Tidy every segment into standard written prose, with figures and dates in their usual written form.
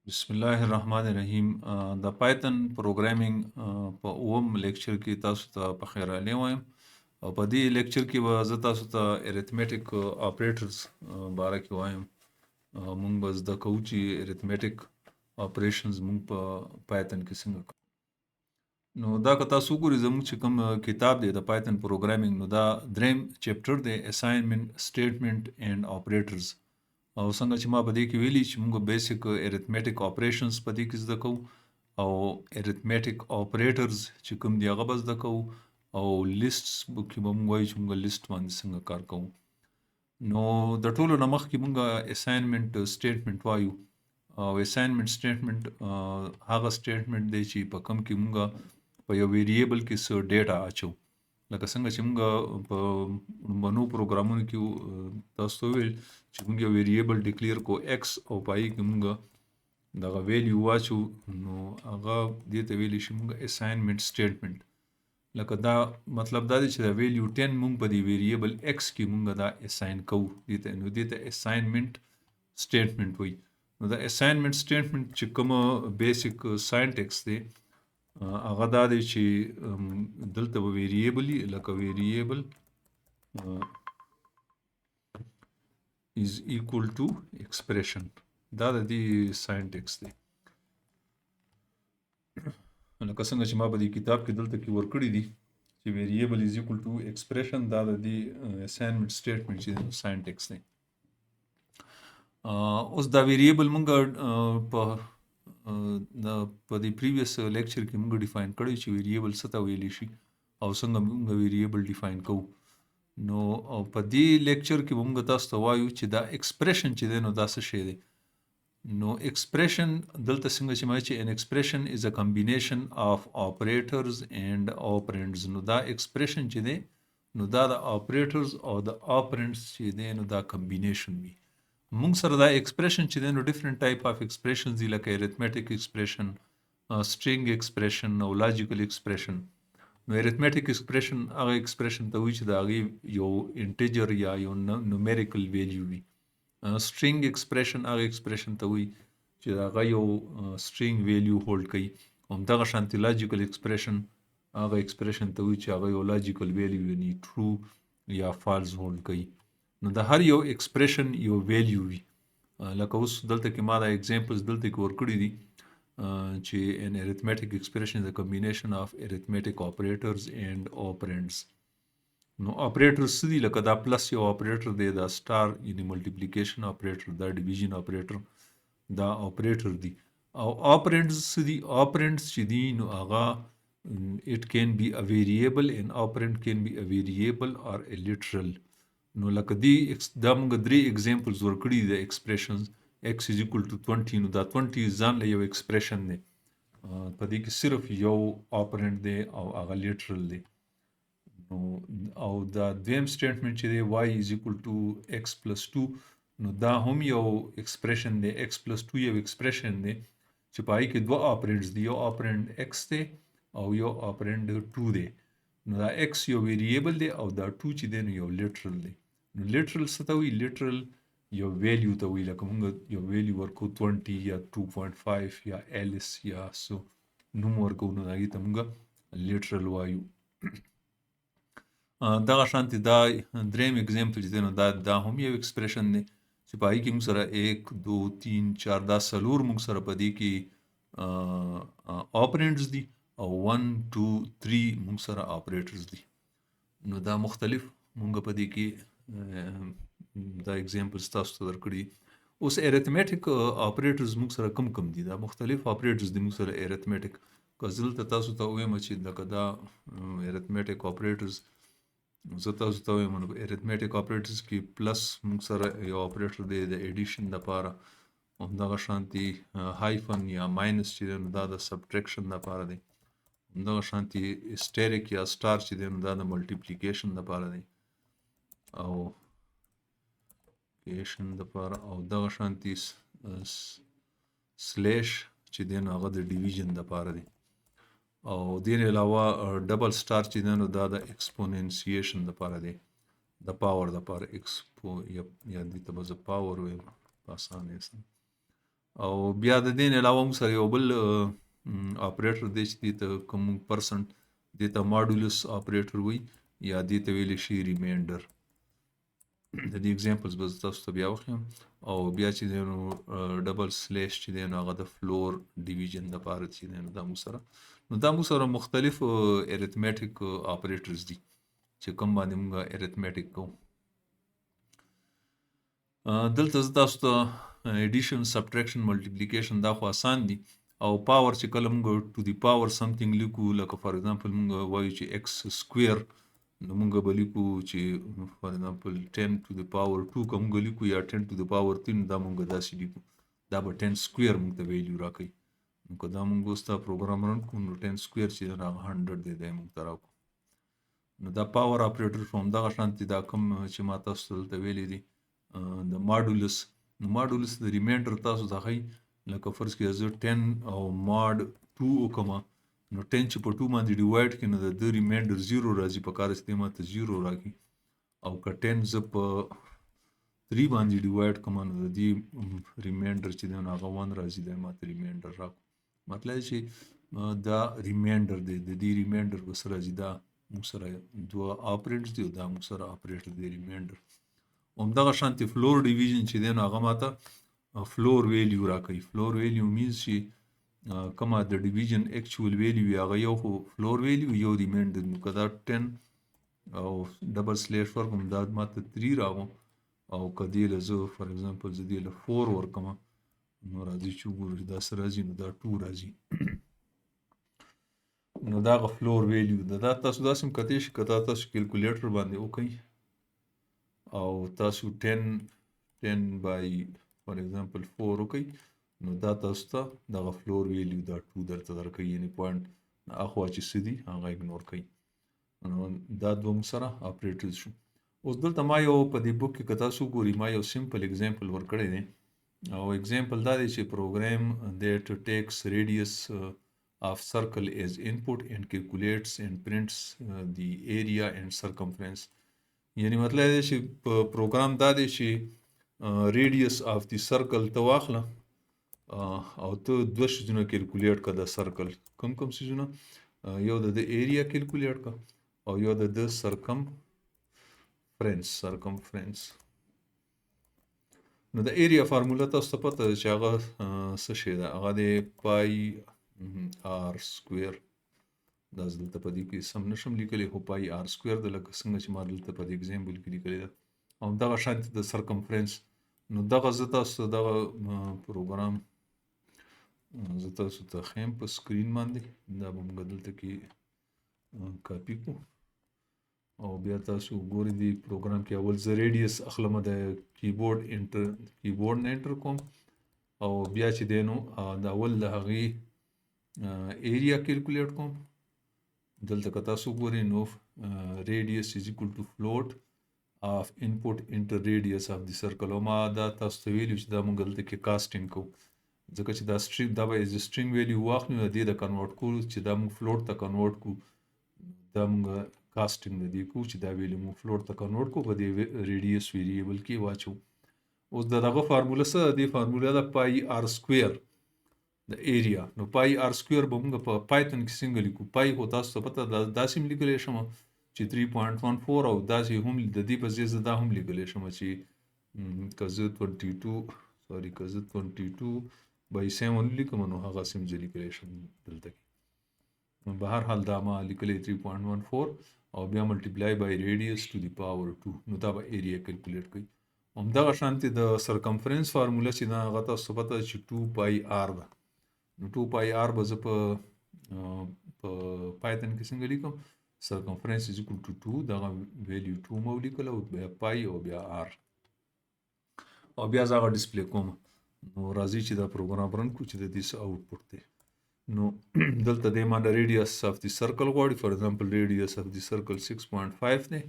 बिस्मिल्लाहिर्रहमानिर्रहीम د पाइथन پروګرامینګ په اوم لیکچر کې تاسو ته په خیر راغلی وایم او په دې لیکچر کې به زه تاسو ته اریتمیټیک اپریټرز باره کې وایم. مونږ به زده کوو چې اریتمیټیک اپریشنز مونږ په پایتن کې څنګه کوو. نو دا که تاسو وګورئ زموږ چې کوم کتاب دی د پایتن پروګرامینګ، نو دا دریم چپټر دی، اساینمنت سټیټمنټ اینڈ اپریټرز. او څنګه چې ما په دې کې ویلي چې موږ بیسیک اریتمیټیک اپریشنز په دې کې زده کوو او اریتمیټیک اپریټرز چې کوم دی هغه به زده کوو او لیسټس کې به موږ وایو چې موږ لیسټ باندې څنګه کار کوو. نو د ټولو نه مخکې موږ اساینمنت سټیټمنټ وایو او اساینمنت سټیټمنټ هغه سټیټمنټ دی چې په کوم کې موږ په یو ویریبل کې څه ډیټا اچو. لکه څنګه چې موږ په منو پروګرامونو کې تاسو ته ویل چې موږ یو ویریبل ډیکلیئر کو ایکس او پای کې موږ دغه ویلیو واچو، نو هغه دې ته ویلی شي موږ اساینمنت سټیټمنټ. لکه دا مطلب دا دی چې دا ویلیو 10 موږ په دې ویریبل ایکس کې موږ دا اساین کوو نو دې ته اساینمنت سټیټمنټ وایي. نو دا اساینمنت سټیټمنټ چې کوم بیسیک ساینټیکس دی هغه دا دی چې دلته به ویریبل لکه ویریبل is equal to expression. دا د دې ساینټیکس دی. لکه څنګه چې ما په دې کتاب کې دلته کې ورکړي دي چې ویریبل is equal to expression، دا د دې اساینمنت سټیټمنټ چې ساینټیکس دی. اوس دا ویریبل مونږ په دې پریویس لیکچر کې مونږ ډیفاین کړی چې ویریبل څه ته ویلی شي او څنګه مونږ ویریبل ډیفاین کوو. نو په دې لیکچر کې مونږ تاسو ته وایو چې دا ایکسپریشن چې دی نو دا څه شی دی. نو ایکسپریشن دلته څنګه چې ما چې ان ایکسپریشن از ا کمبینیشن اف اپریټرز اینڈ آپرینډز. نو دا ایکسپریشن چې دی نو دا د اپریټرز او د آپرینډز چې دی نو دا کمبینیشن وي. مونږ سره دا ایکسپریشن چې دی نو ډیفرنٹ ټایپ اف ایکسپریشنز دي، لکه اریتمیټیک ایکسپریشن، سټرینګ ایکسپریشن او لاجیکل ایکسپریشن. نو اریتمیټیک ایکسپریشن هغه ایکسپریشن ته وایي چې د هغې یو انټیجر یا یو نومیریکل ویلیو وي. سټرینګ ایکسپریشن هغه ایکسپریشن ته وایي چې هغه یو سټرینګ ویلیو هولډ کوي. همدغه شانتې لاجیکل ایکسپریشن هغه ایکسپریشن ته وایي چې هغه یو لاجیکل ویلیو یعنی ټرو یا فالس هولډ کوي. نو د هر یو ایکسپریشن یو ویلیو وي. لکه اوس دلته کې ما دا ایگزامپلز دلته کې ورکړي دي چې an arithmetic expression is a combination of arithmetic operators and operands. نو operators څه دي؟ لکه دا پلس یو operator دی، دا star یعنی multiplication operator، دا division operator، دا operator دی. او operands څه دي؟ operands چې دي نو هغه it can be a variable and operand can be a variable or a literal. نو لکه دا موږ 3 examples ورکړي دي د expressions x is equal to 20. نو دا 20 ځان له یو ایکسپریشن دی، په دې کې صرف یو آپرنټ دی او هغه لیټرل دی. نو او دا دویم سټیټمنټ چې دی y is equal to x plus 2، نو دا هم یو ایکسپریشن دی. x plus 2 یو ایکسپریشن دی چې په هغې کې دوه آپرنټس دي، یو آپرنټ x دی او یو آپرنټ 2 دی. نو دا x یو ویریبل دی او دا 2 چې دی نو یو لیټرل دی. نو لیټرل څه ته وایي؟ لیټرل یو ویلیو ته وایي. لکه موږ یو ویلیو ورکو 20 یا 2.5 یا ایلس یا سو نوم ورکو، نو هغې ته موږ لیټرل وایو. دغه شانتې دا دریم ایگزامپل چې دی نو دا هم یو ایکسپریشن دی چې په هغې کې موږ سره 1 2 3 4 دا څلور موږ سره په دې کې آپرینټس دي او 1 2 3 موږ سره آپریټرز دي. نو دا مختلف موږ په دې کې دا ایگزامپلز تاسو ته درکړي. اوس اریتمیټیک اپریټرز موږ سره کم دي؟ دا مختلف اپریټرز دي موږ سره اریتمیټیک. که زه دلته تاسو ته ووایم چې لکه دا اریتمیټیک اپریټرز زه تاسو ته ووایم، نو اریتمیټیک اپریټرز کې پلس موږ سره یو اپریټر دی د ایډیشن دپاره، همدغه شانتې هایفن یا ماینس چې دی نو دا د سبټریکشن دپاره دی، همدغه شانتې اسټیریک یا سټار چې دی نو دا د ملټیپلیکیشن دپاره دی او دپاره، او دغه شانتې سلیش چې دی نو هغه د ډیویژن دپاره دی. او دې نه علاوه ډبل سټار چې دی نو دا د ایکسپوننسیشن دپاره دی، د پاور دپاره. ایکسپو یا دې ته به زه پاور وایم په اسانۍ سره. او بیا د دې نه علاوه موږ سره یو بل اپریټر دی چې دې ته کوم پرسنټ دې ته ماډولس اپریټر وایي یا دې ته ویلی شي ریمایندر. د دې اگزامپلز به زه تاسو ته بیا وښیم. او بیا چې دی نو ډبل سلیش چې دی نو هغه د فلور ډیویژن دپاره چې دی نو دا موږ سره مختلف ارثمیټک اپریټرز دي چې کوم باندې موږ ارثمیټک کوو. دلته زه تاسو ته ایډیشن سبټریکشن ملټیپلیکیشن دا خو آسان دي او پاور چې کله موږ ټو دی پاور سمثینګ لیکو لکه فار ایگزامپل موږ وایو چې ایکس سکویر نو موږ به لیکو چې فار ایگزامپل 10 ټو دی پاور 2 که موږ لیکو یا 10 ټو دی پاور 3 دا موږ داسې لیکو دا به 10 سکویر موږ ته ویلیو راکوي. نو که دا موږ اوس دا پروګرام رن کړو نو 10 سکویر چې دی هغه 100 دی دا موږ ته راکړو. نو دا پاور اپریټر هم دغه شانتي دا کوم چې ما تاسو ته دلته ویلی دي د ماډولس. نو ماډولس د ریمایندر تاسو ته ښایي لکه فرض کړئ زه 10 او ماډ 2 وکړمه نو 10 چې په 2 باندې ډیوایډ کړي نو د ده ریمایندر 0 راځي په کار چې دی ماته 0 راکړي او که 10 زه په 3 باندې ډیوایډ کړم نو د دې ریمایندر چې دی نو هغه 1 راځي دی ماته ریمایندر راکړو. مطلب چې دا ریمایندر دی د دې ریمایندر به څه راځي دا موږ سره دوه اپریټس دي او دا موږ سره اپریټر دی ریمایندر. همدغه شانتې فلور ډیویژن چې دی نو هغه ماته فلور ویلیو راکوي. فلور ویلیو مینز چې کومه د ډیویژن اکچوال ویلیو وي هغه یو خو فلور ویلیو یو ریمایندر. نو که دا 10 او ډبل سلیش ورکړم دا ماته 3 راغو او که دې له زه فار ایگزامپل زه دې له 4 ورکړم نو راځي چې وګورو چې دا څه راځي نو دا 2 راځي. نو دا هغه فلور ویلیو ده. دا تاسو داسې هم کتی شي که دا تاسو کیلکولیټر باندې وکئ او تاسو 10 بای فار ایگزامپل 4 وکئ نو دا تاسو ته دغه فلور ویلیو دا 2 درته درکوي یعنې پوینټ اخوا چې څه دي هغه اګنور کوي. نو دا دوه موږ سره اپریټرز شو. اوس دلته ما یو په دې بک کې که تاسو وګورئ ما یو سمپل اگزامپل ورکړی دی او اگزامپل دا دی چې پروګرام دیټ ټیکس ریډیوس of circle as input and calculates and prints the area and circumference. یعنی مطلب دی چې پروګرام دا دی چې ریډیوس آف دی سرکل ته واخله او ته دوه شیزونه کیلکولیټ کړه د سرکل. کوم شیزونه؟ یو د ایریا کیلکولیټ کړه او یو د سرکمفرنس. نو د ایریا فارموله تاسو ته پته ده چې هغه څه شی ده هغه د پای آر سکویر. دا زه دلته په دې کې سم نشم لیکلی خو پای آر سکویر ده لکه څنګه چې ما دلته په دې اګزامپل کې لیکلې ده. او دغه شانتې د سرکمفرنس. نو دغه زه تاسو ته دغه پروګرام زه تاسو ته ښیم په سکرین باندې. دا به موږ دلته کې کاپي کړو او بیا تاسو ګورئ دې پروګرام کې اول زه ریډیوس اخلم د کیبورډ نه انټر کوم او بیا چې دی نو د اول د هغې ایریا کیلکولیټ کوم. دلته که تاسو ګورئ نو ریډیوس از ایکول ټو فلوټ of input into radius of the circle. او ما دا تاسو ته ویلو چې دا موږ دلته کې کاسټینګ کوو ځکه چې دا سټرینګ دا به ایز سټرینګ ویلیو واخلو نو دې د کنورټ کولو چې دا موږ فلوټ ته کنورټ کوو دا موږ کاسټینګ د دې کوو چې دا ویلیو موږ فلوټ ته کنورټ کوو په دې ریډیوس ویریبل کې واچو. اوس دغه فارموله څه ده؟ دې فارموله ده پای آر سکویر د ایریا. نو پای آر سکویر به موږ په پایتون کې څنګه لیکو؟ پای خو تاسو ته پته ده داسې هم لیکلی شم چې 3.14 او داسې هم د دې په ځای زه دا هم لیکلی شم چې که زه 22/7 لیکم نو هغسې هم زه لیکلی شم دلته کې. به هر حال دا ما لیکلی 3.14 او بیا ملټیپلای بای ریډیوس ټو دی پاور 2 نو دا به ایریا کیلکولیټ کوي. همدغه شانتې د سرکمفرنس فارموله چې دا هغه تاسو ته پته ده چې 2πr ده. نو 2πr به زه په پایتن کې څنګه لیکم؟ circumference is equal to 2 دغه ویلیو 2 مو لیکل او بیا پای او بیا آر او بیا زه هغه ډسپلی کوم. نو راځي چې دا پروګرام رن کړو چې د دې څه آوټپوټ دی. نو دلته دی ما د ریډیوس اف دی سرکل غواړي. فار ایگزامپل ریډیوس اف دی سرکل 6.5 دی.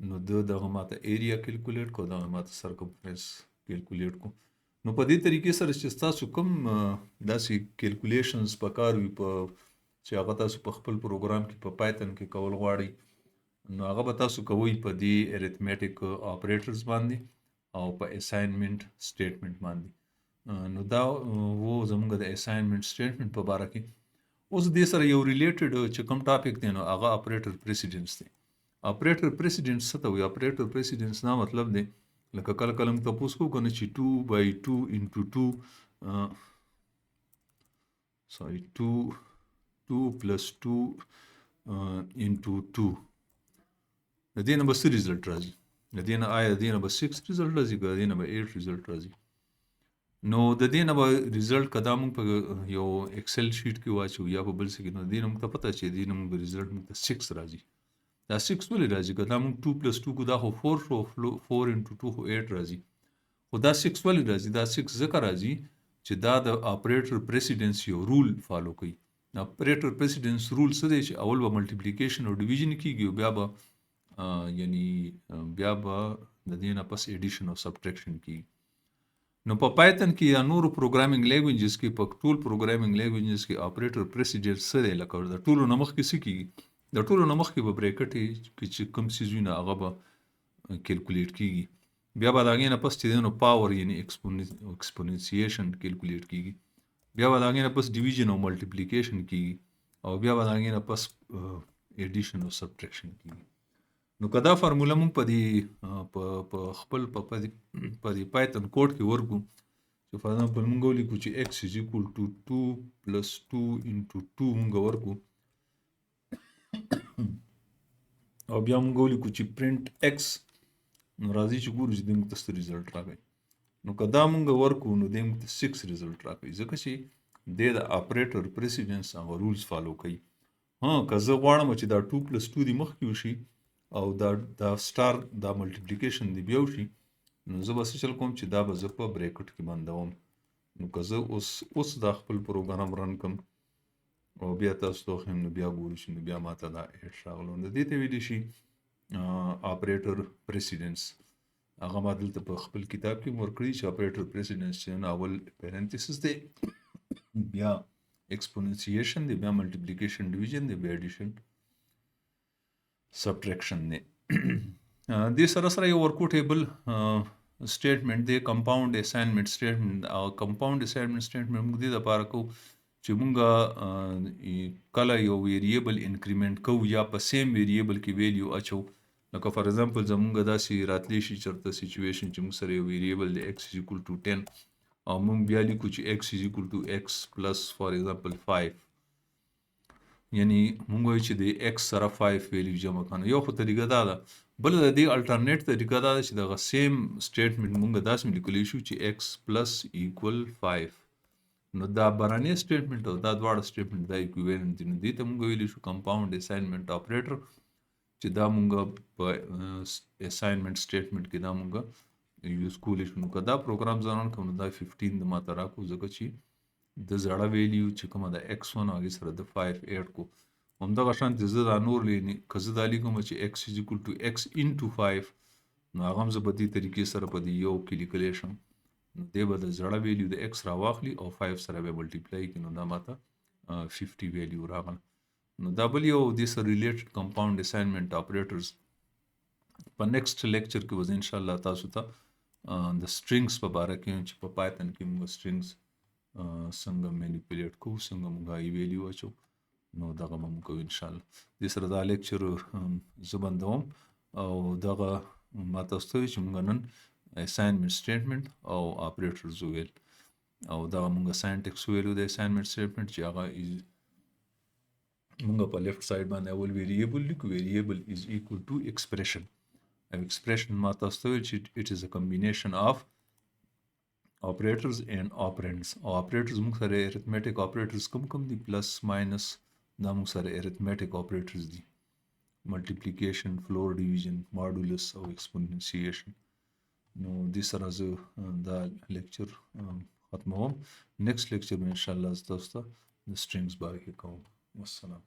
نو دغه ماته ایریا کیلکولیټ کو دغه ماته سرکمفرنس کیلکولیټ کو. نو په دې طریقې سره چې تاسو کوم داسې کیلکولیشنز پکار وي په چې هغه تاسو په خپل پروګرام کې په پایتن کې کول غواړئ نو هغه به تاسو کوئ په دې ارثمیټک اپریټرز باندې او په اساینمنټ سټیټمنټ باندې. نو دا و زمونږ د اساینمنت سټیټمنټ په باره کې. اوس دې سره یو ریلیټډ چې کوم ټاپک دی نو هغه اپریټر پریسیډنس دی. اپریټر پریسیډنس څه ته وایي؟ اپریټر پریسیډنس دا مطلب دی لکه کله کله موږ تپوس کوو که نه چې 2/2 into 2 2 plus 2 into 2 د دې نه به څه ریزلټ راځي؟ د دې نه آیا د دې نه به 6 ریزلټ راځي که د دې نه به 8 ریزلټ راځي؟ نو د دې نه به ریزلټ که دا موږ په یو ایکسل شیټ کې واچو یا په بل څه کې، نو د دې نه موږ ته پته چې د دې نه موږ ریزلټ موږ ته 6 راځي. دا 6 ولې راځي؟ که دا موږ 2 plus 2 کو دا خو 4 شو، 4 into 2 خو 8 راځي. خو دا 6 ولې راځي؟ دا 6 ځکه راځي چې دا د اپریټر پریسیډنس یو رول فالو کوي. اپریټر پریسیډنس رول څه دی؟ چې اول به ملټیپلیکیشن او ډیویژن کیږي او بیا به بیا به د دې نه پس ایډیشن او سبټریکشن کیږي. نو په پایتن کې یا نورو پروګرامینګ لینګویجز کې، په ټول پروګرامینګ لینګویجز کې اپریټر پریسیډنس څه دی؟ لکه د ټولو نه مخکې څه کیږي؟ د ټولو نه مخکې به بریکټ کې چې کوم څیزونه هغه به کیلکولیټ کیږي، بیا به د هغې نه پس چې دی نو پاور یعنی ایکسپوننسیشن کیلکولیټ کیږي، بیا به د هغې نه پس ډیویژن او ملټیپلیکیشن کیږي، او بیا به د هغې نه پس ایډیشن او سبټریکشن کیږي. نو که دا فارموله موږ په خپل په دې پایتن کوډ کې ورکو، چې فار ایگزامپل موږ ولیکو چې x is equal to 2 plus 2 into 2 موږ ورکو، او بیا موږ ولیکو چې print x، نو راځي چې ګورو چې دې موږ ته څه ریزلټ راکوي. نو که دا موږ ورکو نو دې موږ ته 6 ریزلټ راکوي، ځکه چې دې د اپریټر پریسیډنس هغه رولز فالو کوي. که زه غواړم چې دا 2 plus 2 دې مخکې وشي او دا سټار دا ملټیپلیکیشن دی بیا وشي، نو زه به څه چل کوم چې دا به زه په بریکټ کې بندوم. نو که زه اوس دا خپل پروګرام رن کم او بیا تاسو ته وښیم، نو بیا ګورو چې نو بیا ماته دا 8 راغلو. نو دې ته ویلی شي اپریټر پریسیډنس. هغه ما دلته په خپل کتاب کې ورکړي چې اپریټر پریسیډنس چې اول پیرنتیسس دی، بیا ایکسپوننسیشن دی، بیا ملټیپلیکیشن ډیویژن دی، بیا ایډیشن سبټریکشن دی. دې سره سره یو ورکوټیبل سټیټمنټ دی، کمپاوند اساینمنټ سټیټمنټ. او کمپاوند اساینمنټ سټیټمنټ موږ دې دپاره کوو چې موږ کله یو ویریبل انکریمنټ کوو یا په سیم ویریبل کې ویلیو اچو. لکه فار ایگزامپل زمونږ داسې راتلی شي چېرته سچویشن چې موږ سره یو ویریبل دی x is equal to 10 او موږ بیا لیکو چې x is equal to x plus فار ایگزامپل 5، یعنی موږ وایو چې د x سره 5 ویلیو جمع کنه. یو خو طریقه دا ده، بل د دې الټرنیټ طریقه دا ده چې دغه سیم سټیټمنټ موږ داسې لیکلی شو چې x plus equal 5. نو دا برانې سټیټمنټ او دا دواړه سټیټمنټ دا ایکویولنټ دي. نو دې ته موږ ویلی شو کمپاوند اساینمنټ اپریټر، چې دا موږ په اساینمنټ سټیټمنټ کې دا موږ یوز کولی شو. نو که دا پروګرام زه رن کړم نو دا 15 د ماته راکړو، ځکه چې د زړه ویلیو چې کومه د x1 هغې سره د 5 ایډ کو. همدغه شانتې زه دا نور که زه دا لیکم چې x is equal to x into 5، نو هغه هم زه په دې طریقې سره په دې یو کې لیکلی شم. نو دی به د زړه ویلیو د x راواخلي او 5 سره به ملټیپلای کړي، نو دا ماته 50 ویلیو راغله. نو دا بل یو دې سره ریلیټډ کمپاوند اساینمنټ اپریټرز. په نیکسټ لیکچر کې به ان شاء الله تاسو ته د سټرینګز په باره کې چې په پایتن کې موږ سټرینګز څنګه مینیپولیټ کوو، څنګه موږ هغې ویلیو اچو، نو دغه به موږ کوو ان شاء الله. دې سره دا لیکچر زه بندوم او دغه ما تاسو ته وایي چې موږ نن اساینمنټ سټیټمنټ او اپریټرز وویل، او دغه موږ ساینټکس ویلو د اساینمنټ سټیټمنټ چې هغه موږ په لیفټ سایډ باندې اول ویریبل لیکو، ویریبل از ایکول ټو ایکسپریشن. او ایکسپریشن ما تاسو ته ویل چې اټ از ا کمبینیشن آف operators and operands. او operators موږ سره arithmetic operators کوم دي؟ پلس ماینس دا موږ سره arithmetic operators دي، multiplication، floor division، modulus او exponentiation. نو دې سره زه دا لیکچر ختموم. نیکسټ لیکچر ان شاء الله تاسو ته د سټرینګز باره کې کوم. والسلام.